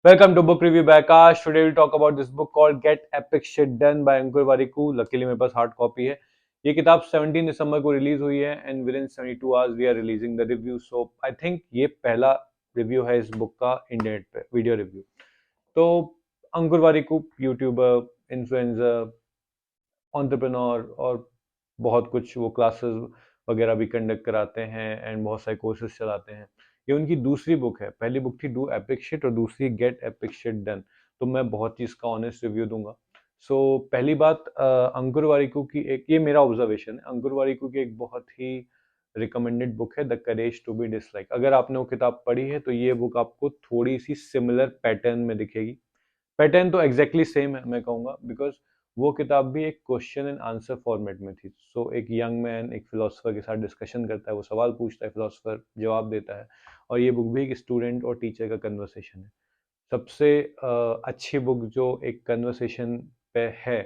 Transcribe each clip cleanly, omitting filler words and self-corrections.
Welcome to Book Review by Akash. Today we'll talk about this book called Get Epic Shit Done by Ankur Warikoo. Luckily मेरे पास hard copy है. ये किताब 17 दिसंबर को release हुई है and within 72 hours we are releasing the review. So I think ये पहला review है इस बुक का इंटरनेट पे, वीडियो रिव्यू. तो अंकुर वारिकू यूट्यूबर, इन्फ्लुएंसर, एंटरप्रेन्योर और बहुत कुछ वो क्लासेस वगैरह भी कंडक्ट कराते हैं एंड बहुत सारे कोर्सेज चलाते हैं. ये उनकी दूसरी बुक है. पहली बुक थी डू एपिक शिट और दूसरी गेट एपिक शिट डन. तो मैं बहुत चीज़ का ऑनेस्ट रिव्यू दूंगा. सो पहली बात, अंकुर वारिकू की एक, ये मेरा ऑब्जर्वेशन है, अंकुर वारिकू की एक बहुत ही रिकमेंडेड बुक है the courage to be dislike. अगर आपने वो किताब पढ़ी है तो ये बुक आपको थोड़ी सी सिमिलर पैटर्न में दिखेगी. पैटर्न तो एग्जैक्टली सेम है मैं कहूँगा, बिकॉज वो किताब भी एक क्वेश्चन एंड आंसर फॉर्मेट में थी. सो एक यंग मैन एक फिलोसफर के साथ डिस्कशन करता है, वो सवाल पूछता है, फिलोसफर जवाब देता है. और ये बुक भी एक स्टूडेंट और टीचर का कन्वर्सेशन है. सबसे अच्छी बुक जो एक कन्वर्सेशन पे है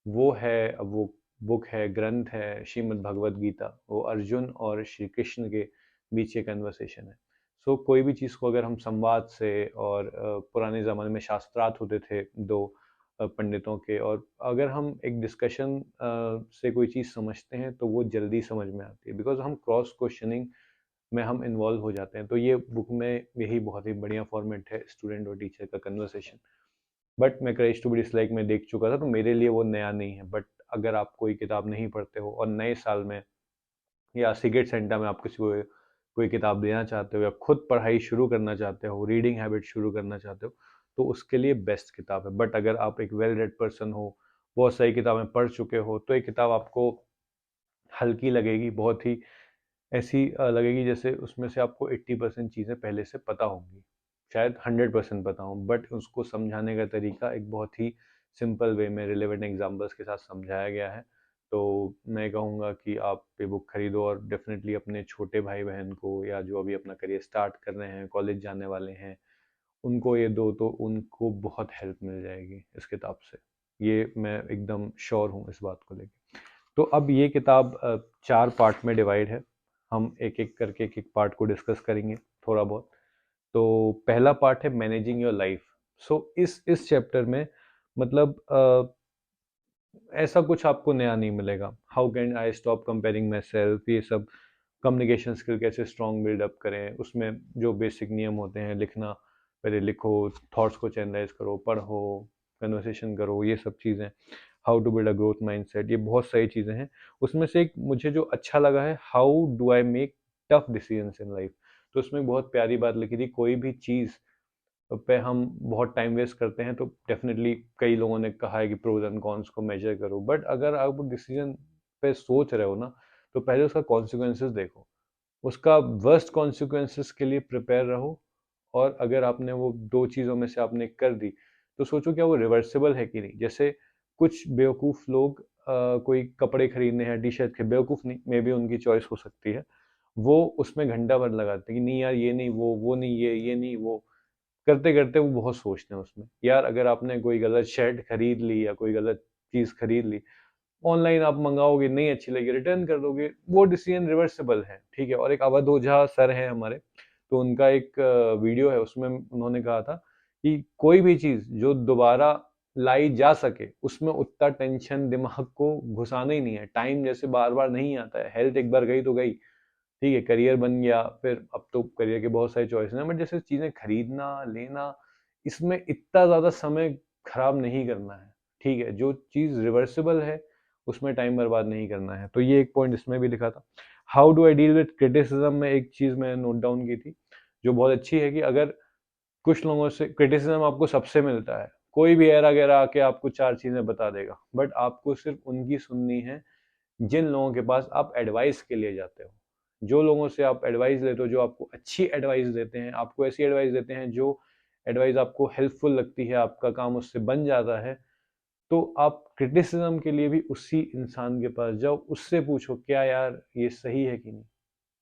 वो बुक है, ग्रंथ है श्रीमद् भगवद गीता. वो अर्जुन और श्री कृष्ण के बीच ये कन्वर्सेशन है. सो कोई भी चीज़ को अगर हम संवाद से और पुराने ज़माने में शास्त्रार्थ होते थे दो पंडितों के, और अगर हम एक डिस्कशन से कोई चीज़ समझते हैं तो वो जल्दी समझ में आती है, बिकॉज हम क्रॉस क्वेश्चनिंग में हम इन्वॉल्व हो जाते हैं. तो ये बुक में यही बहुत ही बढ़िया फॉर्मेट है, स्टूडेंट और टीचर का कन्वर्सेशन. बट मैं करेज टू बी डिसलाइक में देख चुका था तो मेरे लिए वो नया नहीं है. बट अगर आप कोई किताब नहीं पढ़ते हो और नए साल में या सीक्रेट सेंटा में आप किसी को कोई किताब देना चाहते हो या खुद पढ़ाई शुरू करना चाहते हो, रीडिंग हैबिट शुरू करना चाहते हो, तो उसके लिए बेस्ट किताब है. बट अगर आप एक वेल रेड पर्सन हो, बहुत सारी किताबें पढ़ चुके हो, तो ये किताब आपको हल्की लगेगी, बहुत ही ऐसी लगेगी जैसे उसमें से आपको 80% चीज़ें पहले से पता होंगी, शायद 100% पता हो, बट उसको समझाने का तरीका एक बहुत ही सिंपल वे में रिलेवेंट एग्जांपल्स के साथ समझाया गया है. तो मैं कहूँगा कि आप ये बुक खरीदो और डेफिनेटली अपने छोटे भाई बहन को या जो अभी अपना करियर स्टार्ट कर रहे हैं, कॉलेज जाने वाले हैं, उनको ये दो तो उनको बहुत हेल्प मिल जाएगी इस किताब से. ये मैं एकदम श्योर हूँ इस बात को लेकर. तो अब ये किताब 4 पार्ट में डिवाइड है. हम एक एक करके एक एक पार्ट को डिस्कस करेंगे थोड़ा बहुत. तो पहला पार्ट है मैनेजिंग योर लाइफ. सो इस चैप्टर में मतलब ऐसा कुछ आपको नया नहीं मिलेगा. How can I stop comparing my self, ये सब कम्युनिकेशन स्किल कैसे स्ट्रॉन्ग बिल्डअप करें, उसमें जो बेसिक नियम होते हैं, लिखना, पहले लिखो, थॉट्स को चैनलाइज करो, पढ़ो, कन्वर्सेशन करो, ये सब चीज़ें, how to build a growth mindset, ये बहुत सारी चीज़ें हैं. उसमें से एक मुझे जो अच्छा लगा है, how do I make tough decisions in life. तो उसमें बहुत प्यारी बात लिखी थी, कोई भी चीज़ पे हम बहुत टाइम वेस्ट करते हैं तो डेफिनेटली कई लोगों ने कहा है कि प्रोज एंड कॉन्स को मेजर करो. बट अगर आप डिसीजन पे सोच रहे हो ना, तो पहले उसका कॉन्सिक्वेंसेस देखो, उसका वर्स्ट कॉन्सिक्वेंसेस के लिए प्रिपेयर रहो. और अगर आपने वो दो चीज़ों में से आपने कर दी तो सोचो क्या वो रिवर्सिबल है कि नहीं. जैसे कुछ बेवकूफ़ लोग कोई कपड़े खरीदने हैं, टी शर्ट के, बेवकूफ़ नहीं, मे बी उनकी चॉइस हो सकती है, वो उसमें घंटा भर लगाते हैं कि नहीं यार ये नहीं वो नहीं ये नहीं वो, करते करते वो बहुत सोचते हैं उसमें. यार अगर आपने कोई गलत शर्ट खरीद ली या कोई गलत चीज़ खरीद ली, ऑनलाइन आप मंगाओगे, नहीं अच्छी लगी, रिटर्न कर दोगे, वो डिसीजन रिवर्सिबल है, ठीक है. और एक अवध ओझा सर है हमारे, तो उनका एक वीडियो है, उसमें उन्होंने कहा था कि कोई भी चीज़ जो दोबारा लाई जा सके उसमें उतना टेंशन दिमाग को घुसाना ही नहीं है. टाइम जैसे बार बार नहीं आता है, हेल्थ एक बार गई तो गई, ठीक है, करियर बन गया, फिर अब तो करियर के बहुत सारे चॉइस हैं, बट जैसे चीज़ें खरीदना लेना, इसमें इतना ज़्यादा समय खराब नहीं करना है, ठीक है. जो चीज़ रिवर्सिबल है उसमें टाइम बर्बाद नहीं करना है. तो ये एक पॉइंट इसमें भी लिखा था. How do I deal with criticism में एक चीज़ मैंने नोट डाउन की थी जो बहुत अच्छी है, कि अगर कुछ लोगों से क्रिटिसिज्म आपको सबसे मिलता है, कोई भी ऐरा गैरा आके आपको 4 चीज़ें बता देगा, बट आपको सिर्फ उनकी सुननी है जिन लोगों के पास आप एडवाइस के लिए जाते हो. जो लोगों से आप एडवाइस लेते हो, जो आपको अच्छी एडवाइस देते हैं, आपको ऐसी एडवाइस देते हैं जो एडवाइस आपको हेल्पफुल लगती है, आपका काम उससे बन जाता है, तो आप क्रिटिसिज्म के लिए भी उसी इंसान के पास जाओ, उससे पूछो क्या यार ये सही है कि नहीं.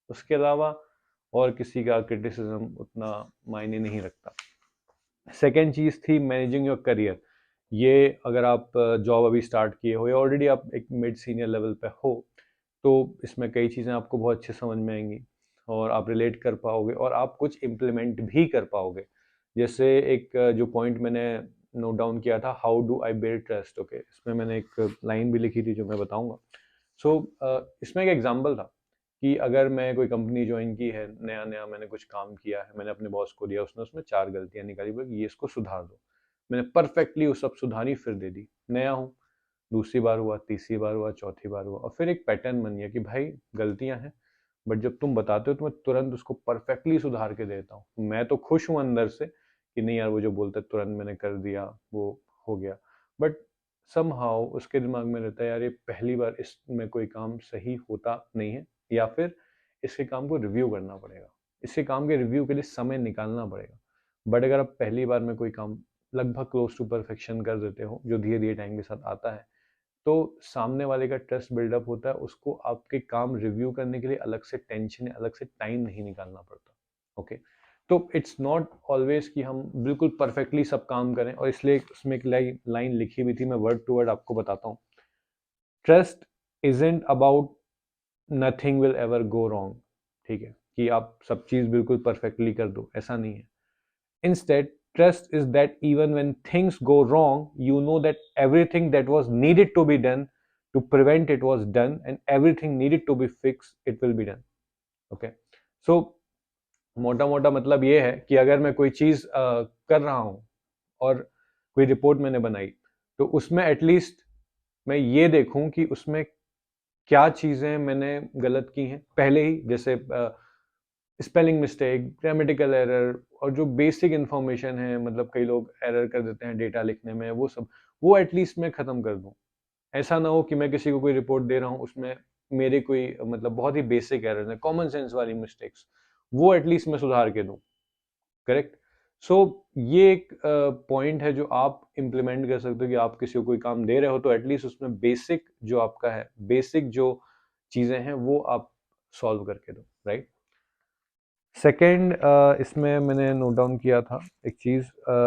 उसके अलावा और किसी का क्रिटिसिज्म उतना मायने नहीं रखता. सेकेंड चीज़ थी मैनेजिंग योर करियर. ये अगर आप जॉब अभी स्टार्ट किए हो या ऑलरेडी आप एक मिड सीनियर लेवल पे हो, तो इसमें कई चीज़ें आपको बहुत अच्छे समझ में आएंगी और आप रिलेट कर पाओगे और आप कुछ इम्प्लीमेंट भी कर पाओगे. जैसे एक जो पॉइंट मैंने नोट डाउन किया था, how do I build trust, okay, इसमें मैंने एक लाइन भी लिखी थी जो मैं बताऊंगा। सो इसमें एक एग्जांपल था कि अगर मैं कोई कंपनी ज्वाइन की है, नया नया मैंने कुछ काम किया है, मैंने अपने बॉस को दिया, उसने उसमें 4 गलतियां निकाली, बोली ये इसको सुधार दो, मैंने परफेक्टली वो सब सुधारी, फिर दे दी, नया हूँ, दूसरी बार हुआ, तीसरी बार हुआ, चौथी बार हुआ, और फिर एक पैटर्न बन गया कि भाई गलतियां हैं, बट जब तुम बताते हो तो मैं तुरंत उसको परफेक्टली सुधार के देता हूँ। मैं तो खुश हूँ अंदर से कि नहीं यार, वो जो बोलते तुरंत मैंने कर दिया, वो हो गया, बट समहाउ उसके दिमाग में रहता है यार ये पहली बार इसमें कोई काम सही होता नहीं है, या फिर इसके काम को रिव्यू करना पड़ेगा, इसके काम के रिव्यू के लिए समय निकालना पड़ेगा। बट अगर आप पहली बार में कोई काम लगभग क्लोज टू परफेक्शन कर देते हो, जो धीरे धीरे टाइम के साथ आता है, तो सामने वाले का ट्रस्ट बिल्डअप होता है, उसको आपके काम रिव्यू करने के लिए अलग से टेंशन, अलग से टाइम नहीं निकालना पड़ता। ओके, तो इट्स नॉट ऑलवेज कि हम बिल्कुल परफेक्टली सब काम करें, और इसलिए उसमें एक लाइन लिखी हुई थी, मैं वर्ड टू वर्ड आपको बताता हूँ। Trust isn't about nothing will ever go wrong, ठीक है, कि आप सब चीज बिल्कुल परफेक्टली कर दो, ऐसा नहीं है। Instead, trust is that even when things go wrong, you know that everything that was needed to be done to prevent it was done, and everything needed to be fixed, it will be done. Okay. So, मोटा मोटा मतलब ये है कि अगर मैं कोई चीज कर रहा हूं और कोई रिपोर्ट मैंने बनाई, तो उसमें एटलीस्ट मैं ये देखूं कि उसमें क्या चीजें मैंने गलत की हैं पहले ही, जैसे स्पेलिंग मिस्टेक, ग्रामेटिकल एरर, और जो बेसिक इन्फॉर्मेशन है, मतलब कई लोग एरर कर देते हैं डेटा लिखने में, वो सब, वो एटलीस्ट मैं खत्म कर दूं। ऐसा ना हो कि मैं किसी को कोई रिपोर्ट दे रहा हूँ, उसमें मेरे कोई मतलब बहुत ही बेसिक एरर है, कॉमन सेंस वाली मिस्टेक्स, वो एटलीस्ट मैं सुधार के दूं। करेक्ट। सो ये एक पॉइंट है जो आप इम्प्लीमेंट कर सकते हो कि आप किसी को कोई काम दे रहे हो तो एटलीस्ट उसमें बेसिक जो आपका है, बेसिक जो चीजें हैं वो आप सॉल्व करके दो, राइट। सेकेंड, इसमें मैंने नोट डाउन किया था एक चीज़,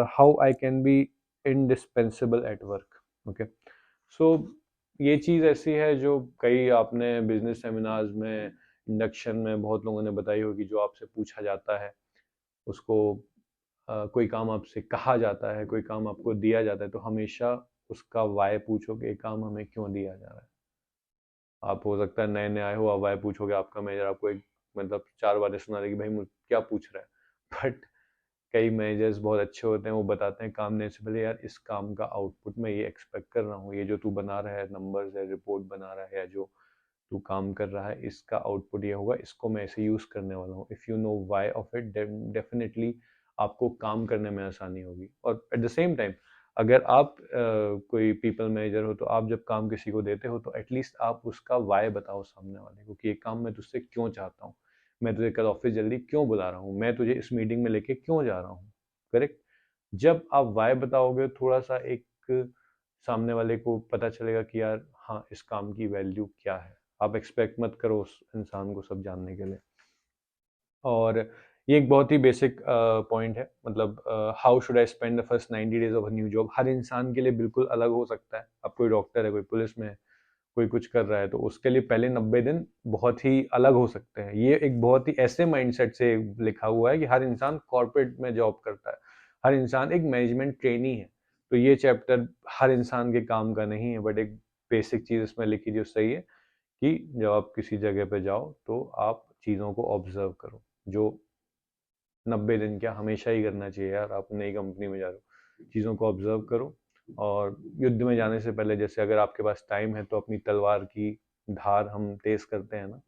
how I can be indispensable at work. Okay, so ये चीज़ ऐसी है जो कई आपने बिजनेस सेमिनार्स में, इंडक्शन में बहुत लोगों ने बताई होगी, जो आपसे पूछा जाता है, उसको कोई काम आपसे कहा जाता है, कोई काम आपको दिया जाता है, तो हमेशा उसका वाय पूछो कि ये काम हमें क्यों दिया जा रहा है। आप हो सकता है नए नए आए हो, आप वाय पूछोगे, आपका मैनेजर आपको एक मतलब 4 बातें सुना देगी, भाई मुझे क्या पूछ रहा है, बट कई मैनेजर्स बहुत अच्छे होते हैं, वो बताते हैं काम देने से पहले, यार इस काम का आउटपुट मैं ये एक्सपेक्ट कर रहा हूँ, ये जो तू बना रहा है, नंबर्स है, रिपोर्ट बना रहा है, या जो तू काम कर रहा है, इसका आउटपुट ये होगा, इसको मैं ऐसे यूज करने वाला हूँ। If you know why of it, definitely आपको काम करने में आसानी होगी। और एट द सेम टाइम, अगर आप कोई पीपल मैनेजर हो, तो आप जब काम किसी को देते हो, तो एटलीस्ट आप उसका वाई बताओ सामने वाले को कि ये काम मैं तुझसे क्यों चाहता हूँ, मैं तुझे कल ऑफिस जल्दी क्यों बुला रहा हूँ, मैं तुझे इस मीटिंग में लेके क्यों जा रहा हूँ। करेक्ट। जब आप वाई बताओगे, थोड़ा सा एक सामने वाले को पता चलेगा कि यार हाँ, इस काम की वैल्यू क्या है। आप एक्सपेक्ट मत करो उस इंसान को सब जानने के लिए। और ये एक बहुत ही बेसिक पॉइंट है, मतलब how should I spend the first 90 days of a new job, हर इंसान के लिए बिल्कुल अलग हो सकता है। अब कोई डॉक्टर है, कोई पुलिस में है, कोई कुछ कर रहा है, तो उसके लिए पहले 90 दिन बहुत ही अलग हो सकते हैं। ये एक बहुत ही ऐसे माइंडसेट से लिखा हुआ है कि हर इंसान कॉर्पोरेट में जॉब करता है, हर इंसान एक मैनेजमेंट ट्रेनी है, तो ये चैप्टर हर इंसान के काम का नहीं है, बट एक बेसिक चीज इसमें लिखी जो सही है कि जब आप किसी जगह पे जाओ तो आप चीज़ों को ऑब्जर्व करो, जो 90 दिन क्या हमेशा ही करना चाहिए यार। आप नई कंपनी में जा रहे हो, चीज़ों को ऑब्जर्व करो, और युद्ध में जाने से पहले, जैसे अगर आपके पास टाइम है तो अपनी तलवार की धार हम तेज करते हैं ना,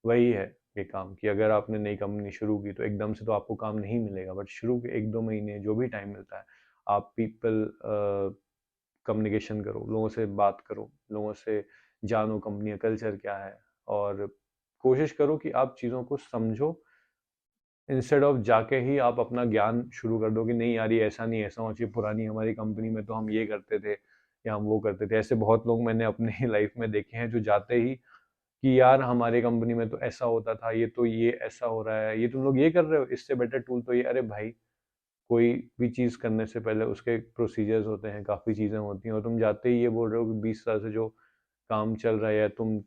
वही है ये काम, कि अगर आपने नई कंपनी शुरू की तो एकदम से तो आपको काम नहीं मिलेगा, बट शुरू के 1-2 महीने जो भी टाइम मिलता है, आप पीपल कम्युनिकेशन करो, लोगों से बात करो, लोगों से जानो कंपनी का कल्चर क्या है, और कोशिश करो कि आप चीज़ों को समझो, इंस्टेड ऑफ जाके ही आप अपना ज्ञान शुरू कर दो कि नहीं यार ये ऐसा नहीं, ऐसा होना चाहिए, पुरानी हमारी कंपनी में तो हम ये करते थे या हम वो करते थे। ऐसे बहुत लोग मैंने अपनी लाइफ में देखे हैं जो जाते ही कि यार हमारे कंपनी में तो ऐसा होता था, ये तो ये ऐसा हो रहा है, ये तुम लोग ये कर रहे हो, इससे बेटर टूल तो ये। अरे भाई, कोई भी चीज़ करने से पहले उसके प्रोसीजर्स होते हैं, काफ़ी चीज़ें होती हैं, और तुम जाते ही ये बोल रहे हो कि 20 साल से जो काम चल रहा है, या तुम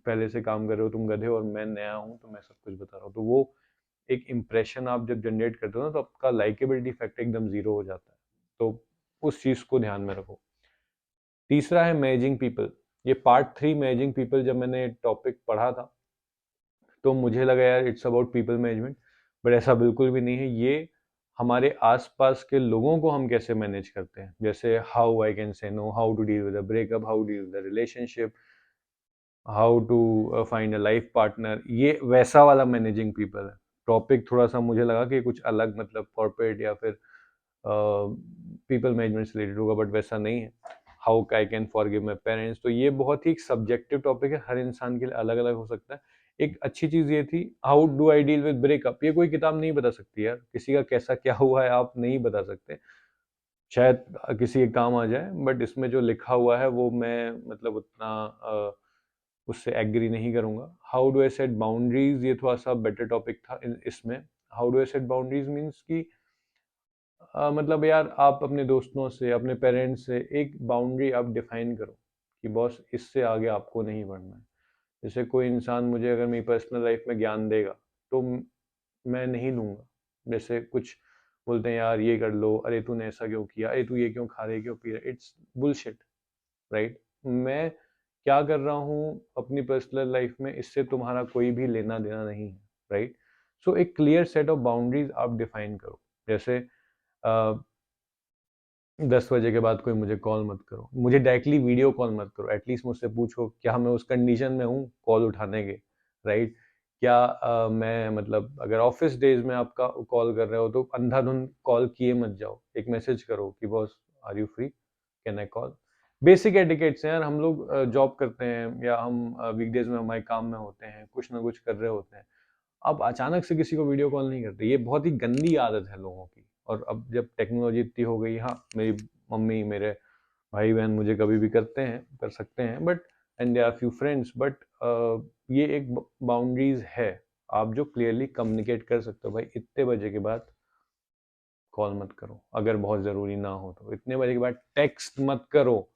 पहले से काम कर रहे हो, तुम गधे हो और मैं नया हूँ तो मैं सब कुछ बता रहा हूँ, तो वो एक इम्प्रेशन आप जब जनरेट करते हो ना, तो आपका लाइकेबिलिटी फैक्टर एकदम जीरो हो जाता है। तो उस चीज को ध्यान में रखो। तीसरा है मैनेजिंग पीपल। ये पार्ट 3 मैनेजिंग पीपल जब मैंने टॉपिक पढ़ा था तो मुझे लगा यार it's about people management, but ऐसा बिल्कुल भी नहीं है। ये हमारे आसपास के लोगों को हम कैसे मैनेज करते हैं, जैसे how I can say no, how to deal with a breakup, how to deal with a relationship, how to find a life partner, ये वैसा वाला मैनेजिंग पीपल है। टॉपिक थोड़ा सा मुझे लगा कि कुछ अलग, मतलब कॉर्पोरेट या फिर पीपल मैनेजमेंट से रिलेटेड होगा, बट वैसा नहीं है। How I can forgive my parents, तो ये बहुत ही सब्जेक्टिव टॉपिक है, हर इंसान के लिए अलग अलग हो सकता है। एक अच्छी चीज ये थी, how do I deal with breakup, ये कोई किताब नहीं बता सकती यार, किसी का कैसा क्या हुआ है आप नहीं बता सकते, शायद किसी के काम आ जाए, बट इसमें जो लिखा हुआ है वो मैं मतलब उतना उससे एग्री नहीं करूंगा। How do I set boundaries, ये थोड़ा सा बेटर टॉपिक था इसमें। How do I set boundaries means कि मतलब यार आप अपने दोस्तों से, अपने पेरेंट्स से एक बाउंड्री आप डिफाइन करो कि बॉस इससे आगे आपको नहीं बढ़ना है। जैसे कोई इंसान मुझे अगर मेरी पर्सनल लाइफ में ज्ञान देगा तो मैं नहीं लूंगा। जैसे कुछ बोलते हैं यार ये कर लो, अरे तूने ऐसा क्यों किया, अरे तू ये क्यों खा रहे, क्यों पी रहे, इट्स बुलशिट, राइट। मैं क्या कर रहा हूँ अपनी पर्सनल लाइफ में, इससे तुम्हारा कोई भी लेना देना नहीं है, राइट। सो एक क्लियर सेट ऑफ बाउंड्रीज आप डिफाइन करो। जैसे 10 बजे के बाद कोई मुझे कॉल मत करो, मुझे डायरेक्टली वीडियो कॉल मत करो, एटलीस्ट मुझसे पूछो क्या मैं उस कंडीशन में हूँ कॉल उठाने के, राइट। क्या मैं मतलब अगर ऑफिस डेज में आपका कॉल कर रहे हो तो अंधाधुंध कॉल किए मत जाओ, एक मैसेज करो कि boss are you free, can I call. Basic etiquettes हैं यार, हम लोग जॉब करते हैं या हम वीकडेज में हमारे काम में होते हैं, कुछ ना कुछ कर रहे होते हैं, आप अचानक से किसी को वीडियो कॉल नहीं करते, ये बहुत ही गंदी आदत है लोगों की। और अब जब टेक्नोलॉजी इतनी हो गई, हाँ मेरी मम्मी मेरे भाई बहन मुझे कभी भी करते हैं, कर सकते हैं, but and there are few friends, but ये एक बाउंड्रीज है, आप जो क्लियरली कम्युनिकेट कर सकते हो, भाई इतने बजे के बाद कॉल मत करो अगर बहुत ज़रूरी ना हो तो, इतने बजे के बाद टेक्स्ट मत करो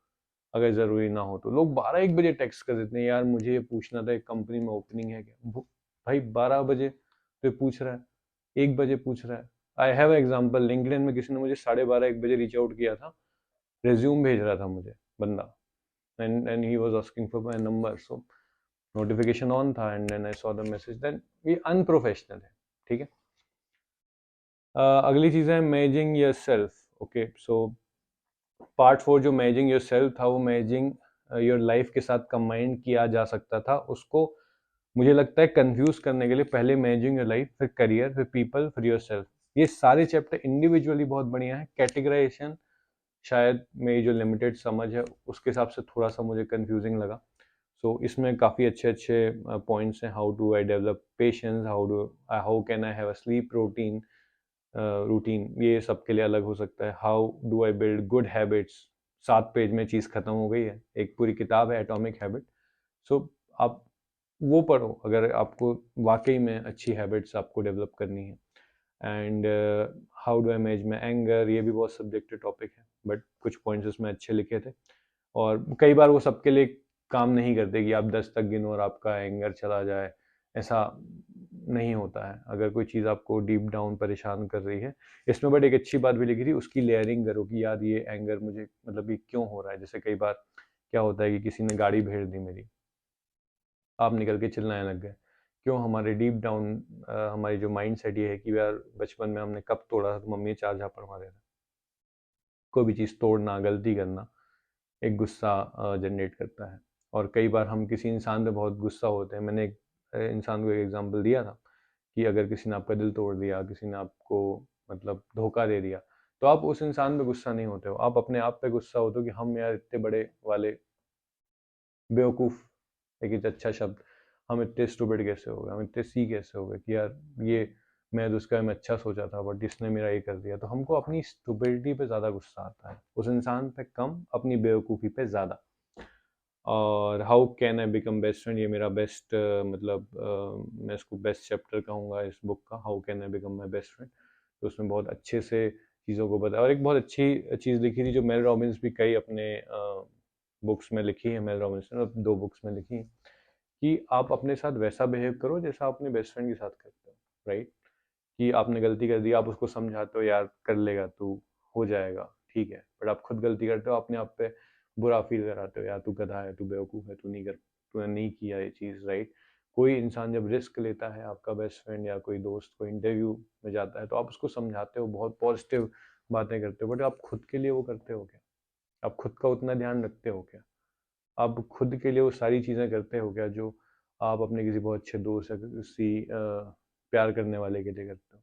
अगर ज़रूरी ना हो तो। लोग 12-1 बजे टेक्स्ट कर देते हैं, यार मुझे ये पूछना था एक कंपनी में ओपनिंग है क्या, भाई 12 बजे तो पूछ रहा है, 1 बजे पूछ रहा है। आई हैव एग्जाम्पल, लिंक्डइन में किसी ने मुझे 12:30-1 बजे रीच आउट किया था, रेज्यूम भेज रहा था मुझे बंदा, and he was asking for my number, so notification on था and then I saw the message, then ये अनप्रोफेशनल है, ठीक है। अगली चीज़ है managing yourself. Okay, so part 4 जो मैनेजिंग योरसेल्फ था वो मैनेजिंग योर लाइफ के साथ कंबाइन किया जा सकता था। उसको मुझे लगता है कंफ्यूज करने के लिए पहले मैनेजिंग योर लाइफ, फिर करियर, फिर पीपल, फिर योरसेल्फ। ये सारे चैप्टर इंडिविजुअली बहुत बढ़िया है, कैटेगराइजेशन शायद मेरी जो लिमिटेड समझ है उसके हिसाब से थोड़ा सा मुझे कंफ्यूजिंग लगा। सो इसमें काफ़ी अच्छे अच्छे पॉइंट्स हैं, how do I develop patience, how can I have a slip routine, routine ये सबके लिए अलग हो सकता है। How do I build good habits, 7 page में चीज़ खत्म हो गई है, एक पूरी किताब है एटॉमिक हैबिट। सो आप वो पढ़ो अगर आपको वाकई में अच्छी हैबिट्स आपको डेवलप करनी है। And how do I manage my anger, ये भी बहुत सब्जेक्टिव टॉपिक है, बट कुछ पॉइंट्स उसमें अच्छे लिखे थे। और कई बार वो सबके लिए काम नहीं करते कि आप 10 तक गिनो और आपका एंगर चला जाए, ऐसा नहीं होता है। अगर कोई चीज़ आपको डीप डाउन परेशान कर रही है, इसमें बट एक अच्छी बात भी लिखी थी, उसकी लेयरिंग करो कि यार ये एंगर मुझे मतलब ये क्यों हो रहा है। जैसे कई बार क्या होता है कि किसी ने गाड़ी भेड़ दी मेरी, आप निकल के चिल्लाने लग गए, क्यों, हमारे डीप डाउन हमारी जो माइंड सेट ये है कि यार बचपन में हमने कब तोड़ा था, तो मम्मी 4 झापड़ मारे थे। कोई भी चीज़ तोड़ना, गलती करना एक गुस्सा जनरेट करता है। और कई बार हम किसी इंसान पे बहुत गुस्सा होते हैं। मैंने एक इंसान को एक एग्जांपल दिया था कि अगर किसी ने आपका दिल तोड़ दिया, किसी ने आपको मतलब धोखा दे दिया, तो आप उस इंसान पे गुस्सा नहीं होते हो, आप अपने आप पे गुस्सा होते हो कि हम यार इतने बड़े वाले बेवकूफ़, एक अच्छा शब्द, हम इतने स्टूपिड कैसे हो गए, हम इतने सी कैसे हो गए कि यार ये मैं तो उसका मैं अच्छा सोचा था बट इसने मेरा ये कर दिया। तो हमको अपनी स्टूपिडिटी पे ज़्यादा गुस्सा आता है, उस इंसान पे कम, अपनी बेवकूफ़ी पे ज़्यादा। और how can I become best friend, ये मेरा बेस्ट मतलब मैं इसको बेस्ट चैप्टर कहूँगा इस बुक का, how can I become my best friend. तो उसमें बहुत अच्छे से चीज़ों को बताया, और एक बहुत अच्छी चीज़ लिखी थी जो मेल रॉबिन्स भी कई अपने बुक्स में लिखी है, मेल रॉबिन्स ने 2 बुक्स में लिखी है कि आप अपने साथ वैसा बिहेव करो जैसा आप अपने बेस्ट फ्रेंड के साथ करते हो, राइट। कि आपने गलती कर दी, आप उसको समझाते हो यार कर लेगा तू, हो जाएगा, ठीक है, बट आप खुद गलती करते हो, अपने आप पे बुरा फील कराते हो, यार तू गधा है, तू बेवकूफ़ है, तूने नहीं किया ये चीज़ राइट। कोई इंसान जब रिस्क लेता है, आपका बेस्ट फ्रेंड या कोई दोस्त कोई इंटरव्यू में जाता है, तो आप उसको समझाते हो, बहुत पॉजिटिव बातें करते हो, बट आप खुद के लिए वो करते हो क्या? आप खुद का उतना ध्यान रखते हो क्या? आप खुद के लिए वो सारी चीज़ें करते हो क्या जो आप अपने किसी बहुत अच्छे दोस्त या किसी प्यार करने वाले के लिए करते हो?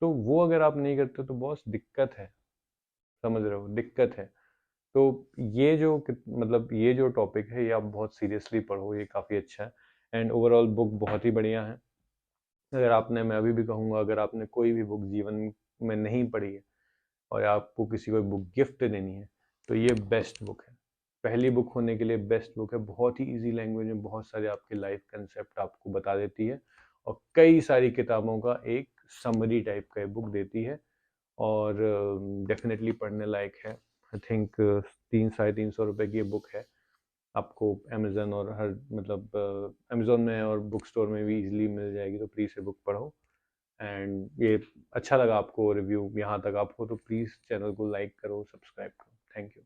तो वो अगर आप नहीं करते तो बहुत दिक्कत है, समझ रहे हो, दिक्कत है। तो ये जो मतलब ये जो टॉपिक है ये आप बहुत सीरियसली पढ़ो, ये काफ़ी अच्छा है एंड ओवरऑल बुक बहुत ही बढ़िया है। अगर आपने, मैं अभी भी कहूँगा, अगर आपने कोई भी बुक जीवन में नहीं पढ़ी है और आपको किसी को बुक गिफ्ट देनी है तो ये बेस्ट बुक है। पहली बुक होने के लिए बेस्ट बुक है, बहुत ही इजी लैंग्वेज में बहुत सारे आपके लाइफ कंसेप्ट आपको बता देती है और कई सारी किताबों का एक समरी टाइप का बुक देती है और डेफिनेटली पढ़ने लायक है। आई थिंक 300-350 रुपए की ये बुक है। आपको अमेजन और हर मतलब अमेजोन में और बुक स्टोर में भी इजीली मिल जाएगी, तो प्लीज़ ये बुक पढ़ो। एंड ये अच्छा लगा आपको रिव्यू यहाँ तक आप हो तो प्लीज़ चैनल को लाइक करो, सब्सक्राइब करो। Thank you.